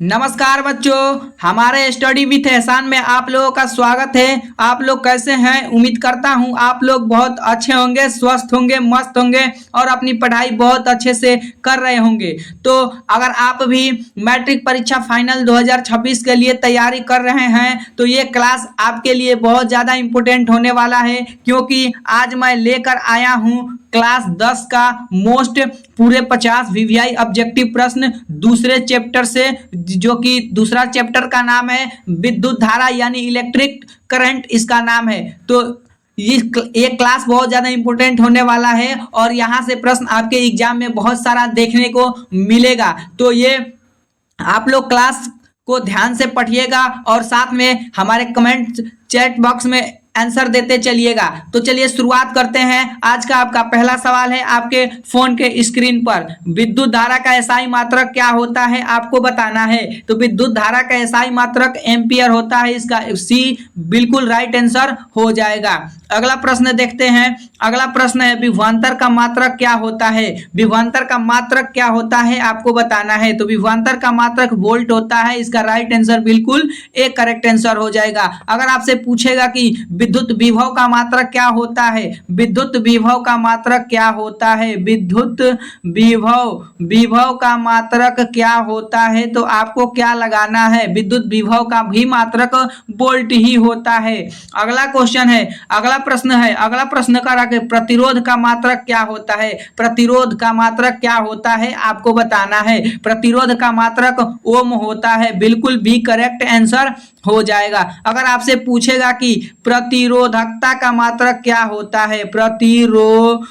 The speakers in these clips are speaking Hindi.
नमस्कार बच्चों, हमारे स्टडी विथ एहसान में आप लोगों का स्वागत है। आप लोग कैसे हैं? उम्मीद करता हूं आप लोग बहुत अच्छे होंगे, स्वस्थ होंगे, मस्त होंगे और अपनी पढ़ाई बहुत अच्छे से कर रहे होंगे। तो अगर आप भी मैट्रिक परीक्षा फाइनल 2026 के लिए तैयारी कर रहे हैं तो ये क्लास आपके लिए बहुत ज़्यादा इम्पोर्टेंट होने वाला है, क्योंकि आज मैं लेकर आया हूँ क्लास 10 का मोस्ट पूरे 50 वीवीआई ऑब्जेक्टिव प्रश्न दूसरे चैप्टर से, जो कि दूसरा चैप्टर का नाम है विद्युत धारा यानी इलेक्ट्रिक करंट, इसका नाम है। तो ये क्लास बहुत ज़्यादा इंपॉर्टेंट होने वाला है और यहाँ से प्रश्न आपके एग्जाम में बहुत सारा देखने को मिलेगा। तो ये आप लोग क्लास को ध्यान से पढ़िएगा और साथ में हमारे कमेंट चैट बॉक्स में आंसर देते चलिएगा। तो चलिए शुरुआत करते हैं। आज का आपका पहला सवाल है आपके फोन के स्क्रीन पर, विद्युत धारा का एसआई मात्रक क्या होता है आपको बताना है। तो विद्युत धारा का एसआई मात्रक एम्पियर होता है, इसका सी बिल्कुल राइट आंसर हो जाएगा। अगला प्रश्न देखते हैं। अगला प्रश्न है विभवांतर का मात्रक क्या होता है। विभवांतर का मात्रक क्या होता है आपको बताना है। तो विभवांतर का मात्रक वोल्ट होता है, इसका राइट आंसर बिल्कुल ए करेक्ट आंसर हो जाएगा। अगर आपसे पूछेगा कि विद्युत विभव का मात्रक क्या होता है, विद्युत विभव का मात्रक क्या होता है, विद्युत विभव का मात्रक क्या होता है, तो आपको क्या लगाना है, विद्युत विभव का भी मात्रक वोल्ट ही होता है। अगला क्वेश्चन है, अगला प्रश्न का रखे प्रतिरोध का मात्रक क्या होता है। प्रतिरोध का मात्रक क्या होता है आपको बताना है। प्रतिरोध का मात्रक ओम होता है, बिल्कुल भी करेक्ट आंसर हो जाएगा। अगर आपसे पूछेगा कि प्रतिरोधकता का मात्रक क्या होता है, प्रतिरोधकता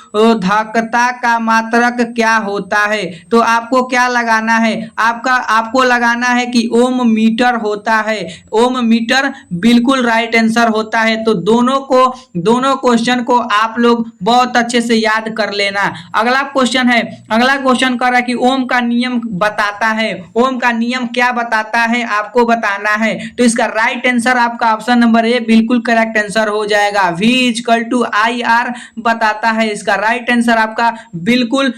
का मात्रक क्या होता है, तो आपको क्या लगाना है, आपको लगाना है कि ओम मीटर होता है। ओम मीटर बिल्कुल राइट आंसर होता है। तो दोनों क्वेश्चन को आप लोग बहुत अच्छे से याद कर लेना। अगला क्वेश्चन कर रहा है कि ओम का नियम बताता है। ओम का नियम क्या बताता है आपको बताना है। तो इसका राइट आंसर आपका ऑप्शन नंबर ए बिल्कुल करेक्ट आंसर हो जाएगा। V equal to I R बताता है, इसका राइट आंसर आपका बिल्कुल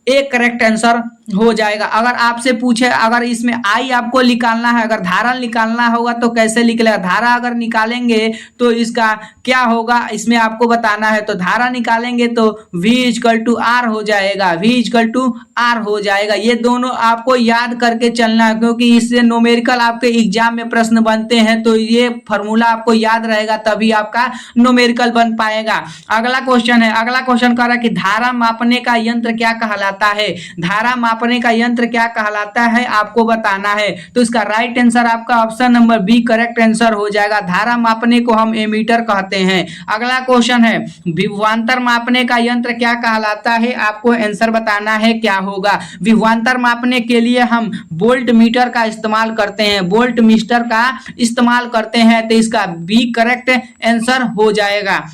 एक करेक्ट आंसर हो जाएगा। अगर आपसे पूछे, अगर इसमें आई आपको निकालना है, अगर धारा निकालना होगा तो कैसे निकलेगा, धारा अगर निकालेंगे तो इसका क्या होगा, इसमें आपको बताना है। तो धारा निकालेंगे तो V इक्वल टू आर हो जाएगा, V इक्वल टू आर हो जाएगा। ये दोनों आपको याद करके चलना है, क्योंकि इससे न्यूमेरिकल आपके एग्जाम में प्रश्न बनते हैं। तो ये फॉर्मूला आपको याद रहेगा, तभी आपका न्यूमेरिकल बन पाएगा। अगला क्वेश्चन कह रहा है कि धारा मापने का यंत्र क्या कहलाता है। धारा मापने का यंत्र क्या कहलाता है आपको बताना है। तो इसका राइट आंसर आपका option number B correct answer हो जाएगा। धारा मापने को हम एमीटर कहते हैं। अगला क्वेश्चन है विभवांतर मापने का यंत्र क्या कहलाता है आपको आंसर बताना है क्या होगा। विभवांतर मापने के लिए हम वोल्ट मीटर का इस्तेमाल करते हैं, वोल्ट मीटर का इस्तेमाल करते हैं। तो इसका बी करेक्ट आंसर हो जाएगा।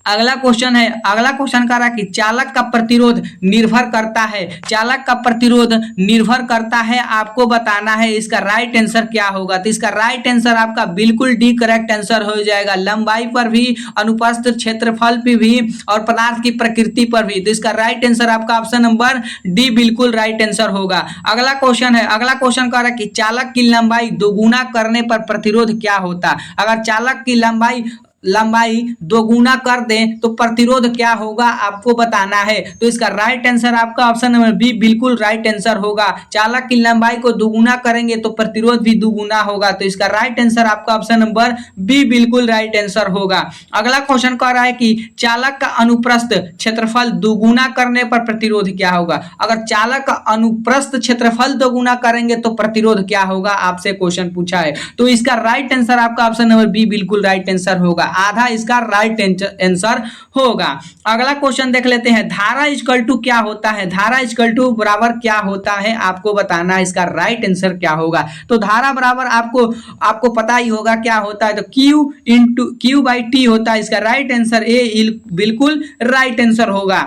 अगला क्वेश्चन कह रहा है कि चालक का प्रतिरोध निर्भर करता है। चालक का प्रतिरोध निर्भर करता है आपको बताना है, इसका राइट आंसर क्या होगा। तो इसका राइट आंसर आपका बिल्कुल डी करेक्ट आंसर हो जाएगा। लंबाई पर भी, अनुप्रस्थ क्षेत्रफल पर भी और पदार्थ की प्रकृति पर भी। तो इसका राइट आंसर आपका ऑप्शन नंबर डी बिल्कुल राइट आंसर होगा। अगला क्वेश्चन कह रहा है कि चालक की लंबाई दोगुना करने पर प्रतिरोध क्या होता। अगर चालक की लंबाई दोगुना कर दें तो प्रतिरोध क्या होगा आपको बताना है। तो इसका राइट आंसर आपका ऑप्शन नंबर बी बिल्कुल राइट आंसर होगा। चालक की लंबाई को दोगुना करेंगे तो प्रतिरोध भी दोगुना होगा। तो इसका राइट आंसर आपका ऑप्शन नंबर बी बिल्कुल राइट आंसर होगा। अगला क्वेश्चन कह रहा है कि चालक का अनुप्रस्थ क्षेत्रफल दोगुना करने पर प्रतिरोध क्या होगा। अगर चालक का अनुप्रस्थ क्षेत्रफल दोगुना करेंगे तो प्रतिरोध क्या होगा, आपसे क्वेश्चन पूछा है। तो इसका राइट आंसर आपका ऑप्शन नंबर बी बिल्कुल राइट आंसर होगा। आधा इसका राइट आंसर होगा। अगला क्वेश्चन देख लेते हैं। धारा इक्वल टू क्या होता है। धारा इक्वल टू बराबर क्या होता है आपको बताना है, इसका राइट आंसर क्या होगा। तो धारा बराबर आपको पता ही होगा क्या होता है। तो Q/T होता है, इसका राइट आंसर ए बिल्कुल राइट आंसर होगा।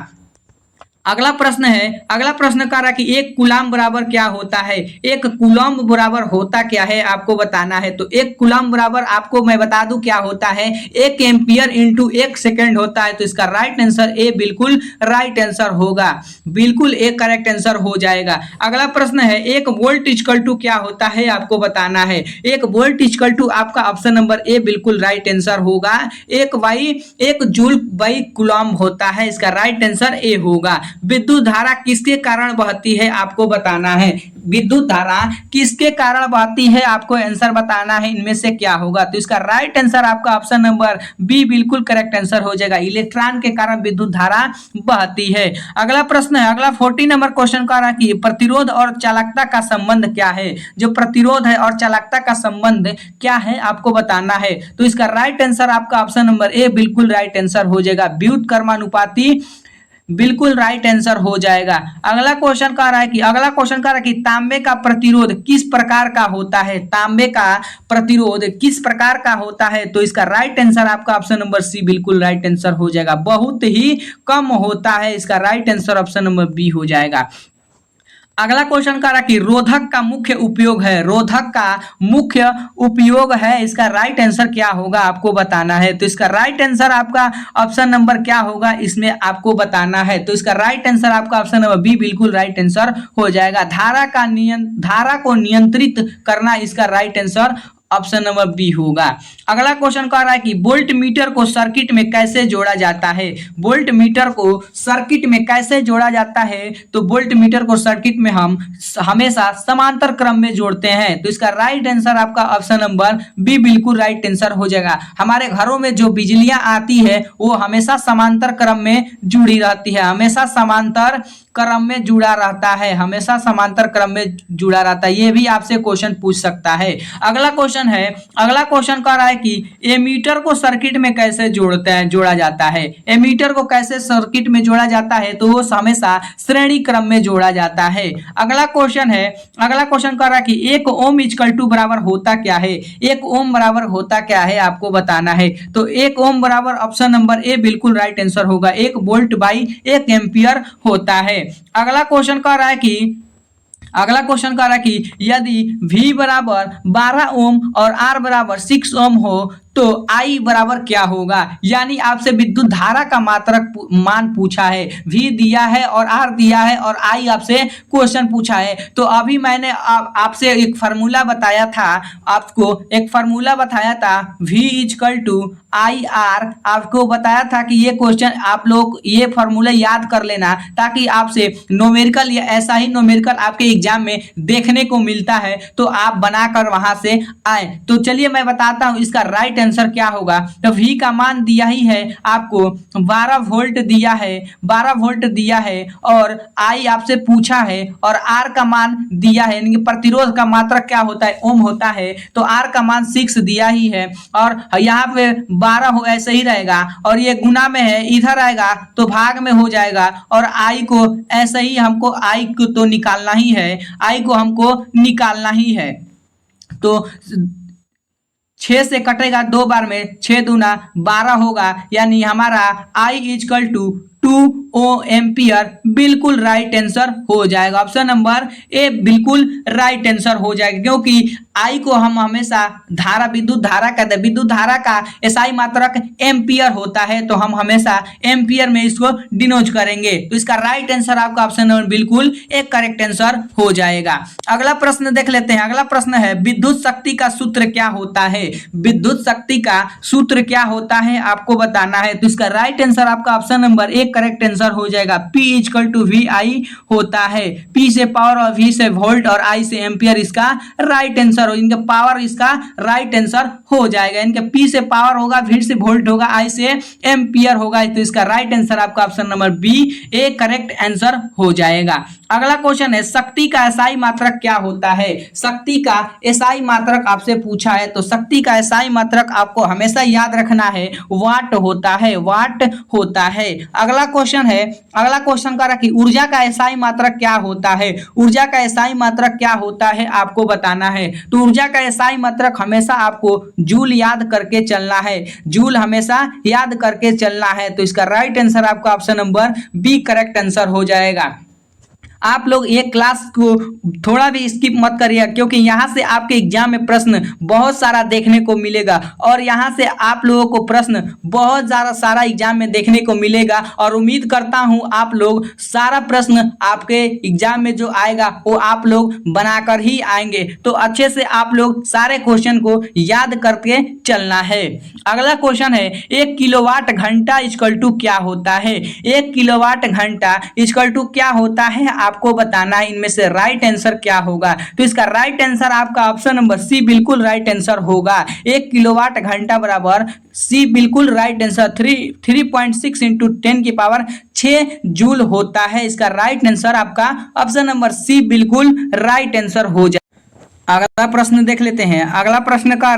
अगला प्रश्न कह रहा है कि एक कूलम बराबर क्या होता है। एक कूलम बराबर होता क्या है आपको बताना है। तो एक कूलम बराबर आपको मैं बता दूं क्या होता है, एक एम्पियर इंटू एक सेकेंड होता है। तो इसका राइट आंसर ए बिल्कुल राइट आंसर होगा, बिल्कुल एक करेक्ट आंसर हो जाएगा। अगला प्रश्न है एक वोल्ट इक्वल टू क्या होता है आपको बताना है। एक वोल्ट इक्वल टू आपका ऑप्शन नंबर ए बिल्कुल राइट आंसर होगा, एक जूल बाई कूलम होता है। इसका राइट आंसर ए होगा। विद्युत धारा किसके कारण बहती है आपको बताना है। विद्युत धारा किसके कारण बहती है आपको आंसर बताना है, इनमें से क्या होगा। तो इसका राइट आंसर आपका ऑप्शन नंबर बी बिल्कुल करेक्ट आंसर हो जाएगा, इलेक्ट्रॉन के कारण विद्युत धारा बहती है। अगला प्रश्न है, अगला 40 नंबर क्वेश्चन का रहा कि प्रतिरोध और चालकता का संबंध क्या है। जो प्रतिरोध है और चालकता का संबंध क्या है आपको बताना है। तो इसका राइट आंसर आपका ऑप्शन नंबर ए बिल्कुल राइट आंसर हो जाएगा, व्युत्क्रमानुपाती बिल्कुल राइट आंसर हो जाएगा। अगला क्वेश्चन कह रहा है कि तांबे का प्रतिरोध किस प्रकार का होता है। तांबे का प्रतिरोध किस प्रकार का होता है। तो इसका राइट आंसर आपका ऑप्शन नंबर सी बिल्कुल राइट आंसर हो जाएगा, बहुत ही कम होता है। इसका right answer option number B हो जाएगा। अगला क्वेश्चन कह रहा कि रोधक का मुख्य उपयोग है। रोधक का मुख्य उपयोग है, इसका राइट आंसर क्या होगा आपको बताना है। तो इसका राइट आंसर आपका ऑप्शन नंबर क्या होगा इसमें आपको बताना है। तो इसका राइट आंसर आपका ऑप्शन नंबर बी बिल्कुल राइट आंसर हो जाएगा। धारा को नियंत्रित करना इसका right answer option number B होगा। अगला क्वेश्चन कह रहा है कि वोल्ट मीटर को सर्किट में कैसे जोड़ा जाता है। वोल्ट मीटर को सर्किट में कैसे जोड़ा जाता है। तो वोल्ट मीटर को सर्किट में हम हमेशा समांतर क्रम में जोड़ते हैं। तो इसका राइट आंसर आपका ऑप्शन नंबर बी बिल्कुल राइट आंसर हो जाएगा। हमारे घरों में जो बिजलियां आती है वो हमेशा समांतर क्रम में जुड़ी रहती है, हमेशा समांतर क्रम में जुड़ा रहता है, हमेशा समांतर क्रम में जुड़ा रहता है। ये भी आपसे क्वेश्चन पूछ सकता है। अगला क्वेश्चन कह रहा है कि एमीटर को सर्किट में कैसे जोड़ा जाता है। एमीटर को कैसे सर्किट में जोड़ा जाता है। तो वो हमेशा श्रेणी क्रम में जोड़ा जाता है। अगला क्वेश्चन कह रहा है कि एक ओम इक्वल टू बराबर होता क्या है। एक ओम बराबर होता क्या है आपको बताना है। तो एक ओम बराबर ऑप्शन नंबर ए बिल्कुल राइट आंसर होगा, एक वोल्ट बाई एक एम्पियर होता है। अगला क्वेश्चन कह रहा है कि यदि V बराबर 12 ओम और R बराबर 6 ओम हो तो I बराबर क्या होगा। यानी आपसे विद्युत धारा का मात्रक मान पूछा है, V दिया है और R दिया है और I आपसे क्वेश्चन पूछा है। तो अभी मैंने आपसे एक फार्मूला बताया था, V इक्वल टू IR। आपको बताया था कि ये क्वेश्चन आप लोग ये फार्मूला याद कर लेना, ताकि आपसे न्यूमेरिकल या ऐसा ही न्यूमेरिकल आपके एग्जाम में देखने को मिलता है तो आप बनाकर वहां से आए। तो चलिए मैं बताता हूं इसका राइट आंसर क्या होगा। तो V का मान दिया ही है आपको, 12 वोल्ट दिया है और I आपसे पूछा है और R का मान दिया है, यानी कि प्रतिरोध का मात्रक क्या होता है, ओम होता है। तो R का मान 6 दिया ही है और यहाँ पे 12 हो ऐसे ही रहेगा और ये गुना में है, इधर आएगा तो भाग में हो जाएगा और I को ऐसे ही हमको I को तो निकालना ही है। तो 6 से कटेगा 2 बार में, 6 दूना 12 होगा, यानी हमारा I इक्वल टू 2 एम्पियर बिल्कुल राइट आंसर हो जाएगा। ऑप्शन नंबर ए बिल्कुल राइट आंसर हो जाएगा, क्योंकि I को हम हमेशा विद्युत धारा कहते हैं। विद्युत धारा का एसआई मात्रक एम्पियर होता है, तो हम हमेशा एम्पियर में इसको डिनोट करेंगे। तो इसका राइट आंसर आपका ऑप्शन नंबर बिल्कुल एक करेक्ट आंसर हो जाएगा। अगला प्रश्न देख लेते हैं। अगला प्रश्न है विद्युत शक्ति का सूत्र क्या होता है। विद्युत शक्ति का सूत्र क्या होता है आपको बताना है। तो इसका राइट आंसर आपका ऑप्शन नंबर एक करेक्ट आंसर हो जाएगा। P इक्वल टू VI होता है। P से पावर और V से वोल्ट और I से एम्पियर इसका राइट आंसर हो, इनका पावर इसका राइट आंसर हो जाएगा। इनके P से पावर होगा, V से वोल्ट होगा, I से एम्पियर होगा। तो इसका राइट आंसर आपका option number B A correct answer हो जाएगा। अगला क्वेश्चन है शक्ति का एसआई मात्रक क्या होता है। शक्ति का एसआई मात्रक आपसे पूछा है, तो शक्ति का एसआई मात्रक आपको हमेशा याद रखना है, वाट होता है। अगला अगला क्वेश्चन है, अगला क्वेश्चन कह रहा कि ऊर्जा का एसआई मात्रक क्या होता है। ऊर्जा का एसआई मात्रक क्या होता है आपको बताना है। तो ऊर्जा का एसआई मात्रक हमेशा आपको जूल याद करके चलना है, जूल हमेशा याद करके चलना है। तो इसका राइट आंसर आपका option number B correct answer हो जाएगा। आप लोग ये क्लास को थोड़ा भी स्किप मत करिए, क्योंकि यहाँ से आपके एग्जाम में प्रश्न बहुत सारा देखने को मिलेगा और यहाँ से आप लोगों को प्रश्न बहुत ज़्यादा सारा एग्जाम में देखने को मिलेगा। और उम्मीद करता हूँ आप लोग सारा प्रश्न आपके एग्जाम में जो आएगा वो आप लोग बनाकर ही आएंगे। तो अच्छे से आप लोग सारे क्वेश्चन को याद करके चलना है। अगला क्वेश्चन है, 1 किलोवाट घंटा इक्वल टू क्या होता है। 1 किलोवाट घंटा इक्वल टू क्या होता है आपको बताना है। इनमें से राइट आंसर क्या होगा। तो इसका राइट आंसर आपका ऑप्शन नंबर सी बिल्कुल राइट आंसर होगा। 1 किलोवाट घंटा बराबर सी बिल्कुल राइट आंसर 3.6 इंटू 10 की पावर 6 जूल होता है। इसका राइट आंसर आपका ऑप्शन नंबर सी बिल्कुल राइट आंसर हो जाए। अगला प्रश्न देख लेते हैं। अगला प्रश्न कह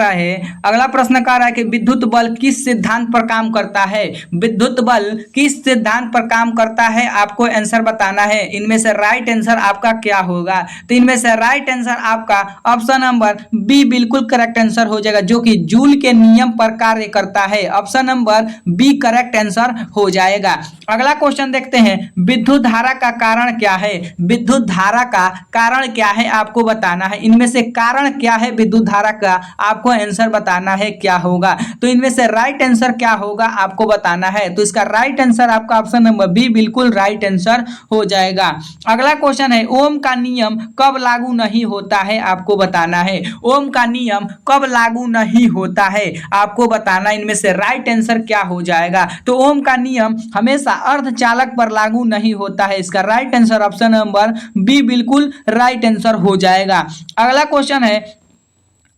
रहा है कि विद्युत बल किस सिद्धांत पर काम करता है। विद्युत बल किस सिद्धांत पर काम करता है आपको आंसर बताना है। इनमें से राइट आंसर आपका क्या होगा। तो इनमें से राइट आंसर आपका ऑप्शन नंबर बी बिल्कुल करेक्ट आंसर हो जाएगा, जो कि जूल के नियम पर कार्य करता है। Option number B correct answer हो जाएगा। अगला क्वेश्चन देखते हैं, विद्युत धारा का कारण क्या है। विद्युत धारा का कारण क्या है आपको बताना है। इनमें से कारण क्या है विद्युत धारा का आपको आंसर बताना है क्या होगा। तो इनमें से राइट आंसर क्या होगा आपको बताना है। तो इसका राइट आंसर आपका ऑप्शन नंबर बी बिल्कुल राइट आंसर हो जाएगा। अगला क्वेश्चन है, ओम का नियम कब लागू नहीं होता है आपको बताना है। ओम का नियम कब लागू नहीं होता है आपको बताना। इनमें से राइट आंसर क्या हो जाएगा। तो ओम का नियम हमेशा अर्धचालक पर लागू नहीं होता है। इसका right answer option number B बिल्कुल राइट आंसर हो जाएगा। अगला क्वेश्चन है,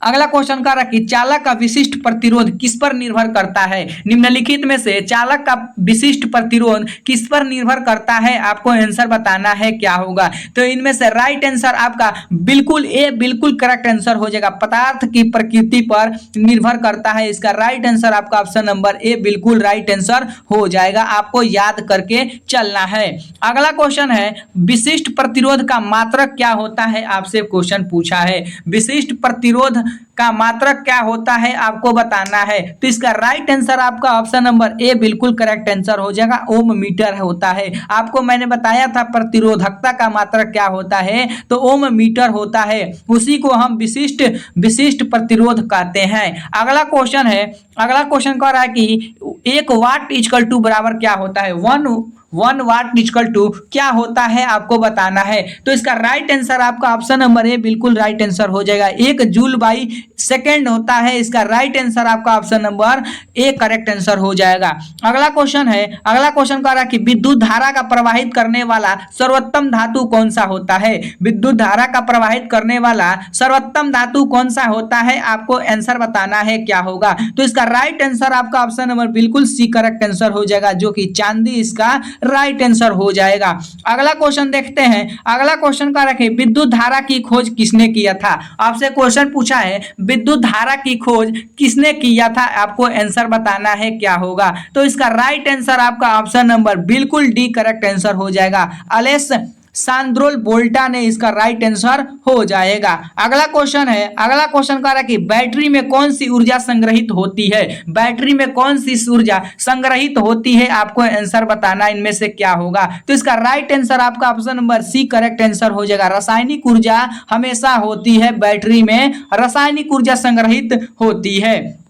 अगला क्वेश्चन कह रहा है कि चालक का विशिष्ट प्रतिरोध किस पर निर्भर करता है। निम्नलिखित में से चालक का विशिष्ट प्रतिरोध किस पर निर्भर करता है आपको आंसर बताना है क्या होगा। तो इनमें से राइट आंसर आपका बिल्कुल ए बिल्कुल करेक्ट आंसर हो जाएगा। पदार्थ की प्रकृति पर निर्भर करता है। इसका राइट आंसर आपका ऑप्शन नंबर ए बिल्कुल राइट आंसर हो जाएगा। आपको याद करके चलना है। अगला क्वेश्चन है, विशिष्ट प्रतिरोध का मात्रक क्या होता है आपसे क्वेश्चन पूछा है। विशिष्ट प्रतिरोध का मात्रक क्या होता है आपको बताना है। तो इसका राइट आंसर आपका ऑप्शन नंबर ए बिल्कुल करेक्ट आंसर हो जाएगा। ओम मीटर होता है। आपको मैंने बताया था प्रतिरोधकता का मात्रक क्या होता है, तो ओम मीटर होता है। उसी को हम विशिष्ट प्रतिरोध कहते हैं। अगला क्वेश्चन है, अगला क्वेश्चन कह रहा है कि 1 वाट इक्वल टू बराबर क्या होता है। 1 वाट इक्वल टू क्या होता है आपको बताना है। तो इसका राइट आंसर आपका ऑप्शन नंबर ए बिल्कुल राइट आंसर हो जाएगा। 1 जूल बाई सेकेंड होता है। इसका राइट आंसर आपका option number A correct answer हो जाएगा। अगला क्वेश्चन है, अगला क्वेश्चन कह रहा है कि विद्युत धारा का प्रवाहित करने वाला सर्वोत्तम धातु कौन सा होता है। विद्युत धारा का प्रवाहित करने वाला सर्वोत्तम धातु कौन सा होता है आपको आंसर बताना है क्या होगा। तो इसका राइट आंसर आपका ऑप्शन नंबर बिल्कुल सी करेक्ट आंसर हो जाएगा, जो कि चांदी इसका राइट आंसर हो जाएगा। अगला क्वेश्चन देखते हैं। अगला क्वेश्चन का रखें, विद्युत धारा की खोज किसने किया था। आपसे क्वेश्चन पूछा है विद्युत धारा की खोज किसने किया था, आपको आंसर बताना है क्या होगा। तो इसका राइट आंसर आपका ऑप्शन नंबर बिल्कुल डी करेक्ट आंसर हो जाएगा। अलेक्सांद्रो वोल्टा ने इसका राइट आंसर हो जाएगा। अगला क्वेश्चन है, अगला क्वेश्चन कह रहा है कि बैटरी में कौन सी ऊर्जा संग्रहित होती है। बैटरी में कौन सी ऊर्जा संग्रहित होती है आपको आंसर बताना। इनमें से क्या होगा। तो इसका राइट आंसर आपका option number C correct answer हो जाएगा। रासायनिक ऊर्जा हमेशा होती है बैटरी में, रासायनिक ऊर्जा संग्रहित होती है।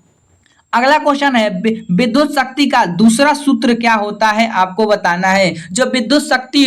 अगला क्वेश्चन है, विद्युत शक्ति का दूसरा सूत्र क्या होता है आपको बताना है। जो विद्युत शक्ति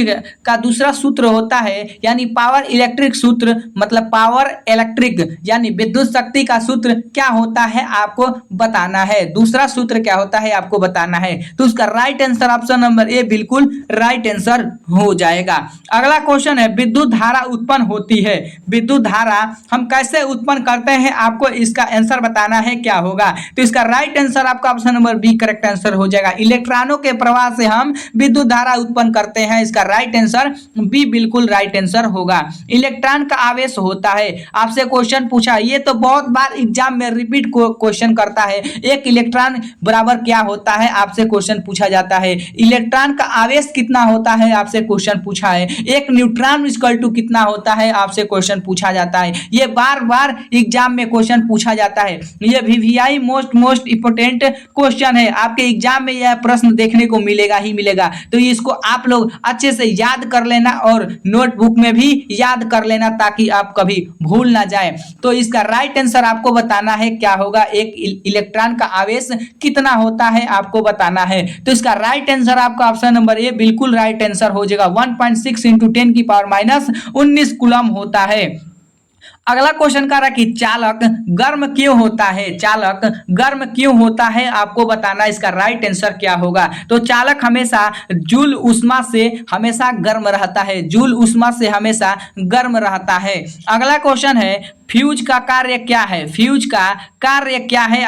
का दूसरा सूत्र होता है, यानी पावर इलेक्ट्रिक सूत्र, मतलब पावर इलेक्ट्रिक यानी विद्युत शक्ति का सूत्र क्या होता है आपको बताना है। दूसरा सूत्र क्या होता है आपको बताना है। तो उसका right answer option number A बिल्कुल राइट आंसर हो जाएगा। अगला क्वेश्चन है, विद्युत धारा उत्पन्न होती है। विद्युत धारा हम कैसे उत्पन्न करते हैं आपको इसका आंसर बताना है क्या होगा। तो इसका राइट आंसर आपका option number B correct answer हो जाएगा। इलेक्ट्रॉनों के प्रवाह से हम विद्युत धारा उत्पन्न करते हैं, इसका राइट आंसर बी बिल्कुल राइट आंसर होगा। इलेक्ट्रॉन का आवेश होता है, आपसे क्वेश्चन पूछा, ये तो बहुत बार एग्जाम में रिपीट क्वेश्चन करता है। एक इलेक्ट्रॉन बराबर क्या होता है, आपसे क्वेश्चन पूछा जाता है। इलेक्ट्रॉन का आवेश कितना होता है, आपसे क्वेश्चन पूछा है। एक न्यूट्रॉन इक्वल टू कितना होता है, आपसे क्वेश्चन पूछा जाता है। ये बार बार एग्जाम में क्वेश्चन पूछा जाता है। ये वीवीआई मोस्ट इंपोर्टेंट क्वेश्चन है, आपके एग्जाम में यह प्रश्न देखने को मिलेगा ही मिलेगा। तो इसको आप लोग अच्छे से याद कर लेना और नोटबुक में भी याद कर लेना ताकि आप कभी भूल ना जाए। तो इसका राइट आंसर आपको बताना है क्या होगा, एक इलेक्ट्रॉन का आवेश कितना होता है आपको बताना है। तो इसका राइट आंसर आपका ऑप्शन नंबर ए बिल्कुल राइट आंसर हो जाएगा। 1.6 × 10⁻⁻19 कूलम होता है। अगला क्वेश्चन कह रहा कि चालक गर्म क्यों होता है, चालक गर्म क्यों होता है आपको बताना, इसका राइट आंसर क्या होगा। तो चालक हमेशा जूल ऊष्मा से हमेशा गर्म रहता है, जूल ऊष्मा से हमेशा गर्म रहता है। अगला क्वेश्चन है फ्यूज का कार्य क्या है, फ्यूज का कार्य क्या है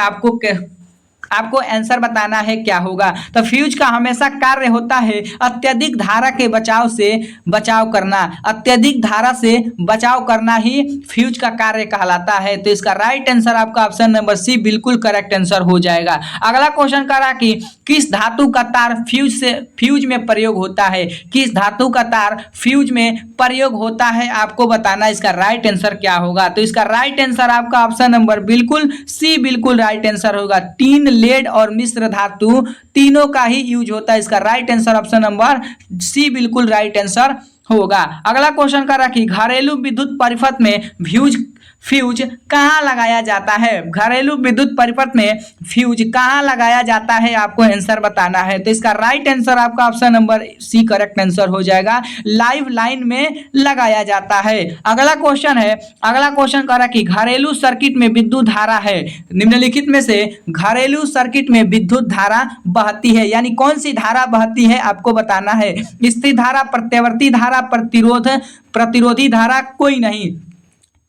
आपको आंसर बताना है क्या होगा। तो फ्यूज का हमेशा कार्य होता है अत्यधिक धारा के बचाव करना, अत्यधिक धारा से बचाव करना ही फ्यूज का कार्य कहलाता है। तो इसका राइट आंसर आपका ऑप्शन नंबर सी बिल्कुल करेक्ट आंसर हो जाएगा। अगला क्वेश्चन कह रहा कि किस धातु का तार फ्यूज में प्रयोग होता है, किस धातु का तार फ्यूज में प्रयोग होता है आपको बताना, इसका राइट आंसर क्या होगा। तो इसका राइट आंसर आपका ऑप्शन नंबर बिल्कुल सी बिल्कुल राइट आंसर होगा। टीन, लेड और मिश्र धातु तीनों का ही यूज होता है, इसका right answer option number C बिल्कुल राइट आंसर होगा। अगला क्वेश्चन कर रहा कि घरेलू विद्युत परिपथ में फ्यूज कहाँ लगाया जाता है, घरेलू विद्युत परिपथ में फ्यूज कहाँ लगाया जाता है आपको आंसर बताना है। तो इसका राइट आंसर आपका option number C correct answer हो जाएगा, लाइव लाइन में लगाया जाता है। अगला क्वेश्चन कह रहा कि घरेलू सर्किट में विद्युत धारा है, निम्नलिखित में से घरेलू सर्किट में विद्युत धारा बहती है, यानी कौन सी धारा बहती है आपको बताना है। स्थिर धारा, प्रत्यावर्ती धारा, प्रतिरोधी धारा, कोई नहीं।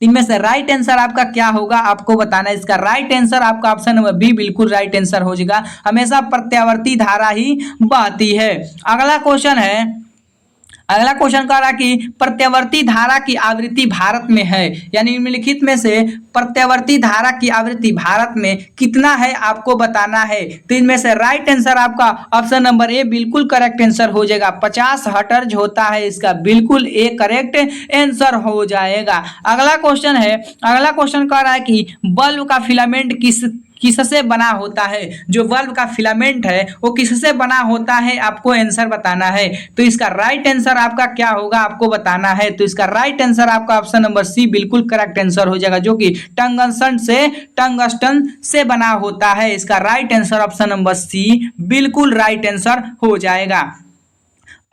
इनमें से राइट आंसर आपका क्या होगा आपको बताना है। इसका राइट आंसर आपका ऑप्शन नंबर बी बिल्कुल राइट आंसर हो जाएगा, हमेशा प्रत्यावर्ती धारा ही बहती है। अगला क्वेश्चन कह रहा कि प्रत्यावर्ती धारा की आवृत्ति भारत में है, यानी निम्नलिखित में से प्रत्यावर्ती धारा की आवृत्ति भारत में कितना है आपको बताना है। तो इनमें से राइट आंसर आपका ऑप्शन नंबर ए बिल्कुल करेक्ट आंसर हो जाएगा, 50 हर्ट्ज होता है, इसका बिल्कुल ए करेक्ट आंसर हो जाएगा। अगला क्वेश्चन कह रहा है कि बल्ब का फिलामेंट किससे बना होता है, जो बल्ब का फिलामेंट है वो किससे बना होता है आपको आंसर बताना है। तो इसका राइट आंसर आपका क्या होगा आपको बताना है। तो इसका राइट आंसर आपका ऑप्शन नंबर सी बिल्कुल करेक्ट आंसर हो जाएगा, जो कि टंगस्टन से बना होता है। इसका right answer option number C बिल्कुल राइट आंसर हो जाएगा।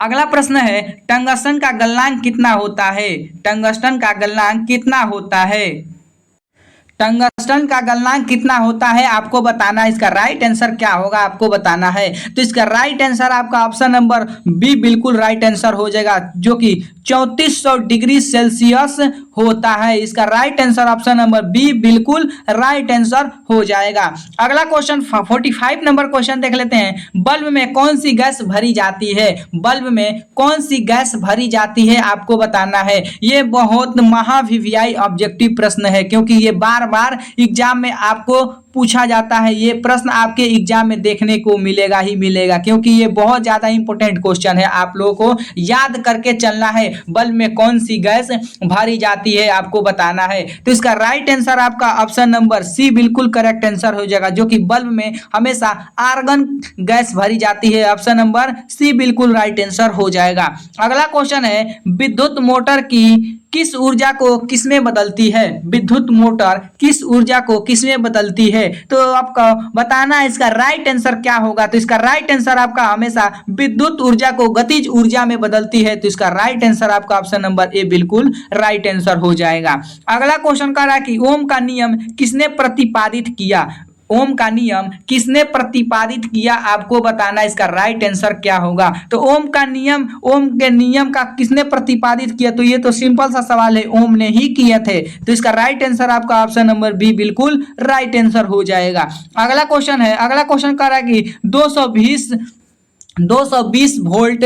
अगला प्रश्न है टंगस्टन का गलनांक कितना होता है, टंगस्टन का गलनांक कितना होता है, टंगस्टन का गलनांक कितना होता है आपको बताना है। इसका राइट आंसर क्या होगा आपको बताना है। तो इसका राइट आंसर आपका ऑप्शन नंबर बी बिल्कुल राइट आंसर हो जाएगा, जो कि 3400 डिग्री सेल्सियस होता है। इसका right answer option number B बिल्कुल राइट आंसर हो जाएगा। अगला क्वेश्चन 45 नंबर क्वेश्चन देख लेते हैं। बल्ब में कौन सी गैस भरी जाती है, बल्ब में कौन सी गैस भरी जाती है आपको बताना है। ये बहुत महावीवीआई ऑब्जेक्टिव प्रश्न है, क्योंकि ये बार बार एग्जाम में आपको पूछा जाता है। ये प्रश्न आपके एग्जाम में देखने को मिलेगा ही मिलेगा, क्योंकि ये बहुत ज्यादा इंपॉर्टेंट क्वेश्चन है। आप लोगों को याद करके चलना है, बल्ब में कौन सी गैस भरी जाती है आपको बताना है। तो इसका राइट आंसर आपका ऑप्शन नंबर सी बिल्कुल करेक्ट आंसर हो जाएगा, जो कि बल्ब में हमेशा आर्गन गैस भरी जाती है। ऑप्शन नंबर सी बिल्कुल राइट आंसर हो जाएगा। अगला क्वेश्चन है विद्युत मोटर की किस ऊर्जा को किसमें बदलती है, विद्युत मोटर किस ऊर्जा को किसमें बदलती है। तो आपको बताना है इसका राइट आंसर क्या होगा। तो इसका राइट आंसर आपका हमेशा विद्युत ऊर्जा को गतिज ऊर्जा में बदलती है। तो इसका राइट आंसर आपका ऑप्शन नंबर ए बिल्कुल राइट आंसर हो जाएगा। अगला क्वेश्चन कह रहा है कि ओम का नियम किसने प्रतिपादित किया, ओम का नियम किसने प्रतिपादित किया, आपको बताना इसका राइट आंसर क्या होगा। तो ओम के नियम का किसने प्रतिपादित किया, तो ये तो सिंपल सा सवाल है, ओम ने ही किए थे। तो इसका राइट आंसर आपका ऑप्शन नंबर बी बिल्कुल राइट आंसर हो जाएगा। अगला क्वेश्चन है, अगला क्वेश्चन कह रहा है कि 220 वोल्ट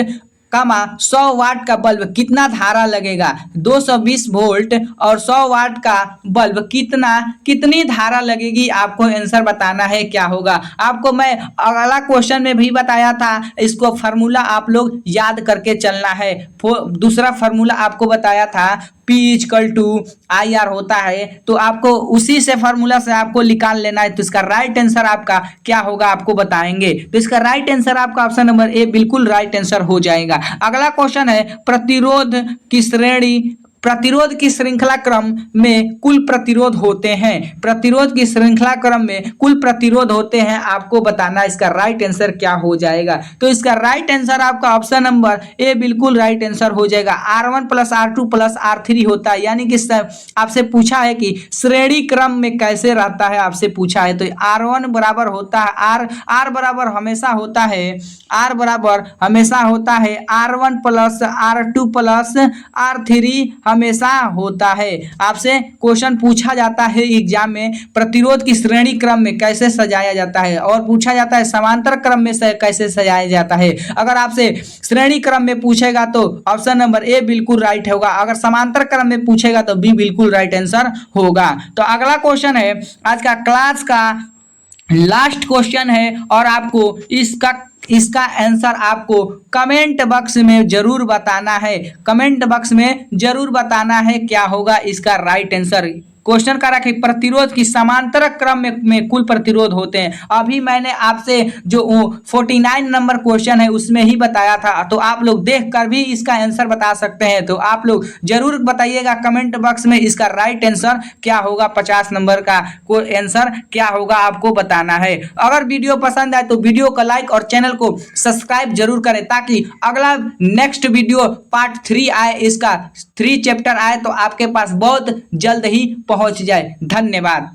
100 वाट का बल्ब कितना धारा लगेगा। 220 वोल्ट और 100 वाट का बल्ब कितनी धारा लगेगी, आपको आंसर बताना है क्या होगा। आपको मैं अगला क्वेश्चन में भी बताया था, इसको फार्मूला आप लोग याद करके चलना है। दूसरा फार्मूला आपको बताया था P equal to I R होता है, तो आपको उसी से फार्मूला से आपको निकाल लेना है। तो इसका राइट आंसर आपका क्या होगा आपको बताएंगे। तो इसका राइट आंसर आपका ऑप्शन नंबर ए बिल्कुल राइट आंसर हो जाएगा। अगला क्वेश्चन है प्रतिरोध की श्रृंखला क्रम में कुल प्रतिरोध होते हैं। प्रतिरोध की श्रृंखला क्रम में कुल प्रतिरोध होते हैं, आपको बताना इसका राइट आंसर क्या हो जाएगा। तो इसका राइट आंसर आपका ऑप्शन नंबर ए बिल्कुल राइट आंसर हो जाएगा। R1 plus R2 plus R3 होता है, यानी कि आपसे पूछा है कि श्रेणी क्रम में कैसे रहता है, आपसे पूछा है। तो R1 बराबर होता है R बराबर हमेशा होता है R1 plus R2 plus R3 हमेशा होता है। आपसे क्वेश्चन पूछा जाता है एग्जाम में, प्रतिरोध की श्रेणी क्रम में कैसे सजाया जाता है, और पूछा जाता है समांतर क्रम में कैसे सजाया जाता है। अगर आपसे श्रेणी क्रम में पूछेगा तो ऑप्शन नंबर ए बिल्कुल राइट होगा, अगर समांतर क्रम में पूछेगा तो बी बिल्कुल राइट आंसर होगा। तो अगला क्वेश्चन है आज का क्लास का लास्ट क्वेश्चन है, और आपको इसका आंसर आपको कमेंट बॉक्स में जरूर बताना है। कमेंट बॉक्स में जरूर बताना है क्या होगा इसका राइट आंसर। क्वेश्चन का रखे प्रतिरोध की समांतर क्रम में कुल प्रतिरोध होते हैं। अभी मैंने आपसे जो 49 नंबर क्वेश्चन है उसमें ही बताया था, तो आप लोग देखकर भी इसका आंसर बता सकते हैं। तो आप लोग जरूर बताइएगा कमेंट बॉक्स में इसका राइट आंसर क्या होगा। 50 नंबर का आंसर क्या होगा आपको बताना है। अगर वीडियो पसंद आए तो वीडियो को लाइक और चैनल को सब्सक्राइब जरूर करें, ताकि अगला नेक्स्ट वीडियो पार्ट 3 आए, इसका 3 चैप्टर आए तो आपके पास बहुत जल्द ही पहुंच जाए। धन्यवाद।